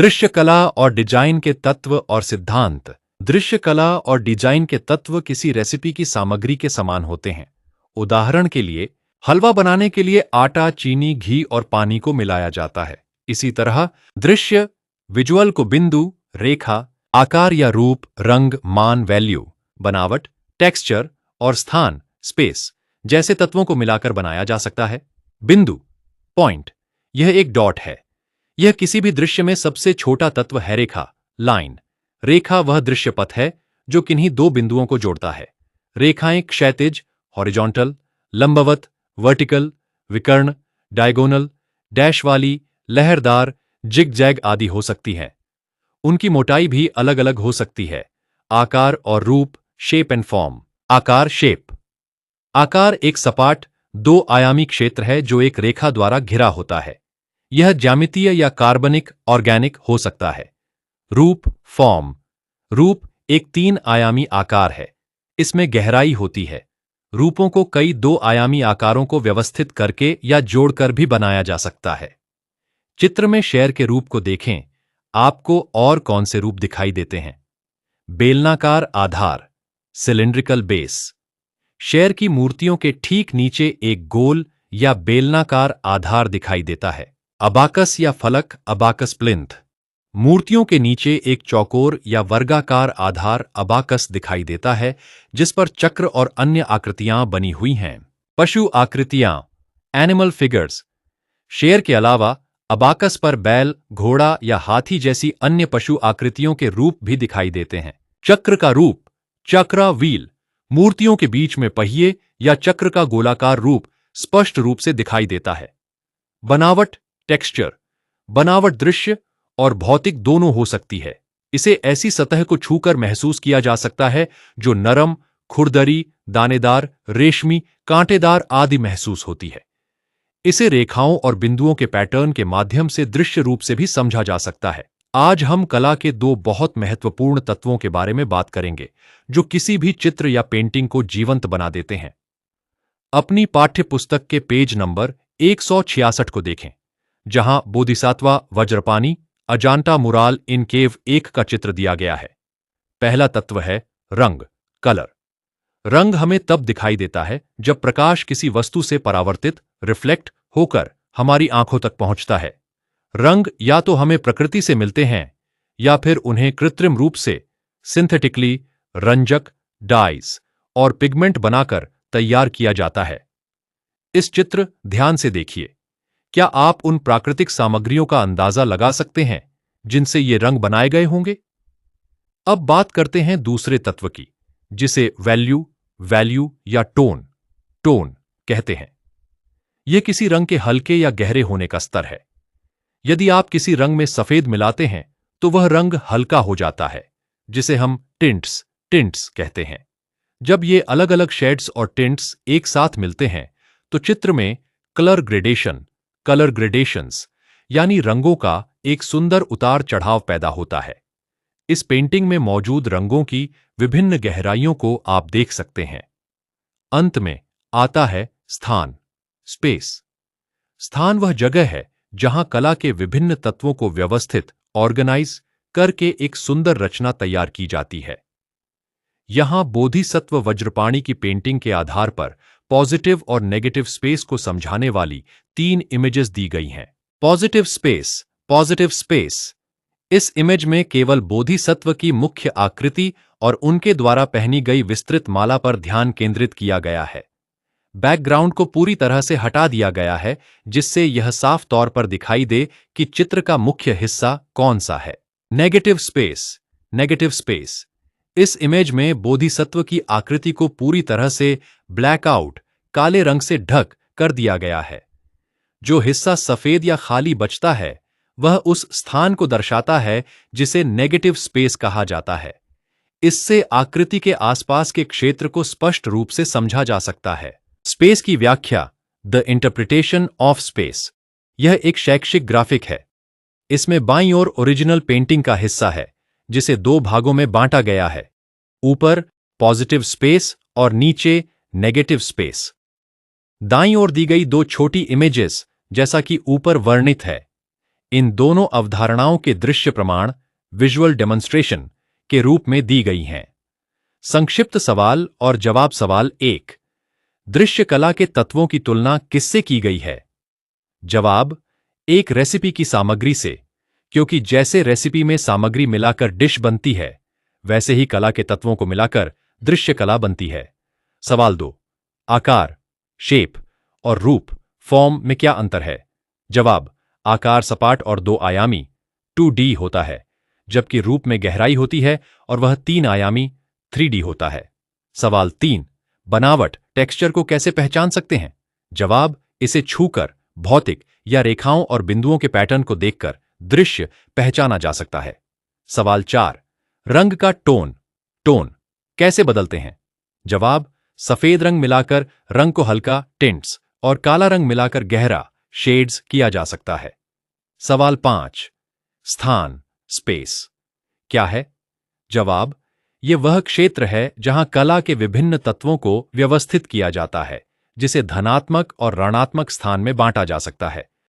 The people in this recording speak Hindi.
दृश्य कला और डिजाइन के तत्व और सिद्धांत। दृश्य कला और डिजाइन के तत्व किसी रेसिपी की सामग्री के समान होते हैं। उदाहरण के लिए, हलवा बनाने के लिए आटा, चीनी, घी और पानी को मिलाया जाता है। इसी तरह दृश्य विजुअल को बिंदु, रेखा, आकार या रूप, रंग, मान, वैल्यू, बनावट, टेक्सचर और स्थान, स्पेस जैसे तत्वों को मिलाकर बनाया जा सकता है। बिंदु, पॉइंट, यह एक डॉट है। यह किसी भी दृश्य में सबसे छोटा तत्व है। रेखा, लाइन, रेखा वह दृश्य पथ है जो किन्हीं दो बिंदुओं को जोड़ता है। रेखाएं क्षैतिज, हॉरिजॉन्टल, लंबवत, वर्टिकल, विकर्ण, डायगोनल, डैश वाली, लहरदार, जिग-जैग आदि हो सकती हैं। उनकी मोटाई भी अलग अलग हो सकती है। आकार और रूप, शेप एंड फॉर्म। आकार, शेप। आकार एक सपाट, दो आयामी क्षेत्र है जो एक रेखा द्वारा घिरा होता है। यह ज्यामितीय या कार्बनिक, ऑर्गेनिक हो सकता है। रूप, फॉर्म। रूप एक तीन आयामी आकार है। इसमें गहराई होती है। रूपों को कई दो आयामी आकारों को व्यवस्थित करके या जोड़कर भी बनाया जा सकता है। चित्र में शेर के रूप को देखें। आपको और कौन से रूप दिखाई देते हैं? बेलनाकार आधार, सिलिंड्रिकल बेस। शेर की मूर्तियों के ठीक नीचे एक गोल या बेलनाकार आधार दिखाई देता है। अबाकस या फलक, अबाकस प्लिंथ। मूर्तियों के नीचे एक चौकोर या वर्गाकार आधार, अबाकस दिखाई देता है जिस पर चक्र और अन्य आकृतियां बनी हुई हैं। पशु आकृतियां, एनिमल फिगर्स। शेर के अलावा अबाकस पर बैल, घोड़ा या हाथी जैसी अन्य पशु आकृतियों के रूप भी दिखाई देते हैं। चक्र का रूप, चक्रा, व्हील। मूर्तियों के बीच में पहिए या चक्र का गोलाकार रूप स्पष्ट रूप से दिखाई देता है। बनावट, टेक्सचर। बनावट दृश्य और भौतिक दोनों हो सकती है। इसे ऐसी सतह को छूकर महसूस किया जा सकता है जो नरम, खुरदरी, दानेदार, रेशमी, कांटेदार आदि महसूस होती है। इसे रेखाओं और बिंदुओं के पैटर्न के माध्यम से दृश्य रूप से भी समझा जा सकता है। आज हम कला के दो बहुत महत्वपूर्ण तत्वों के बारे में बात करेंगे जो किसी भी चित्र या पेंटिंग को जीवंत बना देते हैं। अपनी पाठ्य पुस्तक के पेज नंबर 166 को देखें, जहां बोधिसत्वा वज्रपाणि, अजांटा मुराल इन केव 1 का चित्र दिया गया है। पहला तत्व है रंग, कलर। रंग हमें तब दिखाई देता है जब प्रकाश किसी वस्तु से परावर्तित, रिफ्लेक्ट होकर हमारी आंखों तक पहुंचता है। रंग या तो हमें प्रकृति से मिलते हैं या फिर उन्हें कृत्रिम रूप से, सिंथेटिकली, रंजक, डाइज और पिगमेंट बनाकर तैयार किया जाता है। इस चित्र ध्यान से देखिए। क्या आप उन प्राकृतिक सामग्रियों का अंदाजा लगा सकते हैं जिनसे ये रंग बनाए गए होंगे? अब बात करते हैं दूसरे तत्व की, जिसे वैल्यू या टोन कहते हैं। यह किसी रंग के हल्के या गहरे होने का स्तर है। यदि आप किसी रंग में सफेद मिलाते हैं तो वह रंग हल्का हो जाता है, जिसे हम टिंट्स कहते हैं। जब ये अलग अलग शेड्स और टिंट्स एक साथ मिलते हैं तो चित्र में कलर ग्रेडेशंस यानी रंगों का एक सुंदर उतार चढ़ाव पैदा होता है। इस पेंटिंग में मौजूद रंगों की विभिन्न गहराइयों को आप देख सकते हैं। अंत में आता है स्थान, स्पेस। स्थान वह जगह है जहां कला के विभिन्न तत्वों को व्यवस्थित, ऑर्गेनाइज करके एक सुंदर रचना तैयार की जाती है। यहां बोधिसत्व वज्रपाणि की पेंटिंग के आधार पर पॉजिटिव और नेगेटिव स्पेस को समझाने वाली 3 इमेजेस दी गई हैं। Positive space. इस इमेज में केवल बोधिसत्व की मुख्य आकृति और उनके द्वारा पहनी गई विस्तृत माला पर ध्यान केंद्रित किया गया है। बैकग्राउंड को पूरी तरह से हटा दिया गया है, जिससे यह साफ तौर पर दिखाई दे कि चित्र का मुख्य हिस्सा कौन सा है। Negative space. इस इमेज में बोधिसत्व की आकृति को पूरी तरह से ब्लैकआउट, काले रंग से ढक कर दिया गया है। जो हिस्सा सफेद या खाली बचता है वह उस स्थान को दर्शाता है जिसे नेगेटिव स्पेस कहा जाता है। इससे आकृति के आसपास के क्षेत्र को स्पष्ट रूप से समझा जा सकता है। स्पेस की व्याख्या, द इंटरप्रिटेशन ऑफ स्पेस। यह एक शैक्षिक ग्राफिक है। इसमें बाईं ओर ओरिजिनल पेंटिंग का हिस्सा है जिसे 2 भागों में बांटा गया है। ऊपर पॉजिटिव स्पेस और नीचे नेगेटिव स्पेस। दाईं ओर दी गई 2 छोटी इमेजेस, जैसा कि ऊपर वर्णित है, इन दोनों अवधारणाओं के दृश्य प्रमाण विजुअल डेमोन्स्ट्रेशन के रूप में दी गई हैं। संक्षिप्त सवाल और जवाब। सवाल 1, दृश्य कला के तत्वों की तुलना किससे की गई है? जवाब, एक रेसिपी की सामग्री से, क्योंकि जैसे रेसिपी में सामग्री मिलाकर डिश बनती है, वैसे ही कला के तत्वों को मिलाकर दृश्य कला बनती है। सवाल 2, आकार, शेप और रूप, फॉर्म में क्या अंतर है? जवाब, आकार सपाट और 2 आयामी 2D होता है, जबकि रूप में गहराई होती है और वह 3 आयामी 3D होता है। सवाल 3, बनावट, टेक्सचर को कैसे पहचान सकते हैं? जवाब, इसे छूकर, भौतिक या रेखाओं और बिंदुओं के पैटर्न को देखकर दृश्य पहचाना जा सकता है। सवाल 4, रंग का टोन कैसे बदलते हैं? जवाब, सफेद रंग मिलाकर रंग को हल्का टिंट्स और काला रंग मिलाकर गहरा शेड्स किया जा सकता है। सवाल 5, स्थान, स्पेस क्या है? जवाब, यह वह क्षेत्र है जहां कला के विभिन्न तत्वों को व्यवस्थित किया जाता है, जिसे धनात्मक और ऋणात्मक स्थान में बांटा जा सकता है।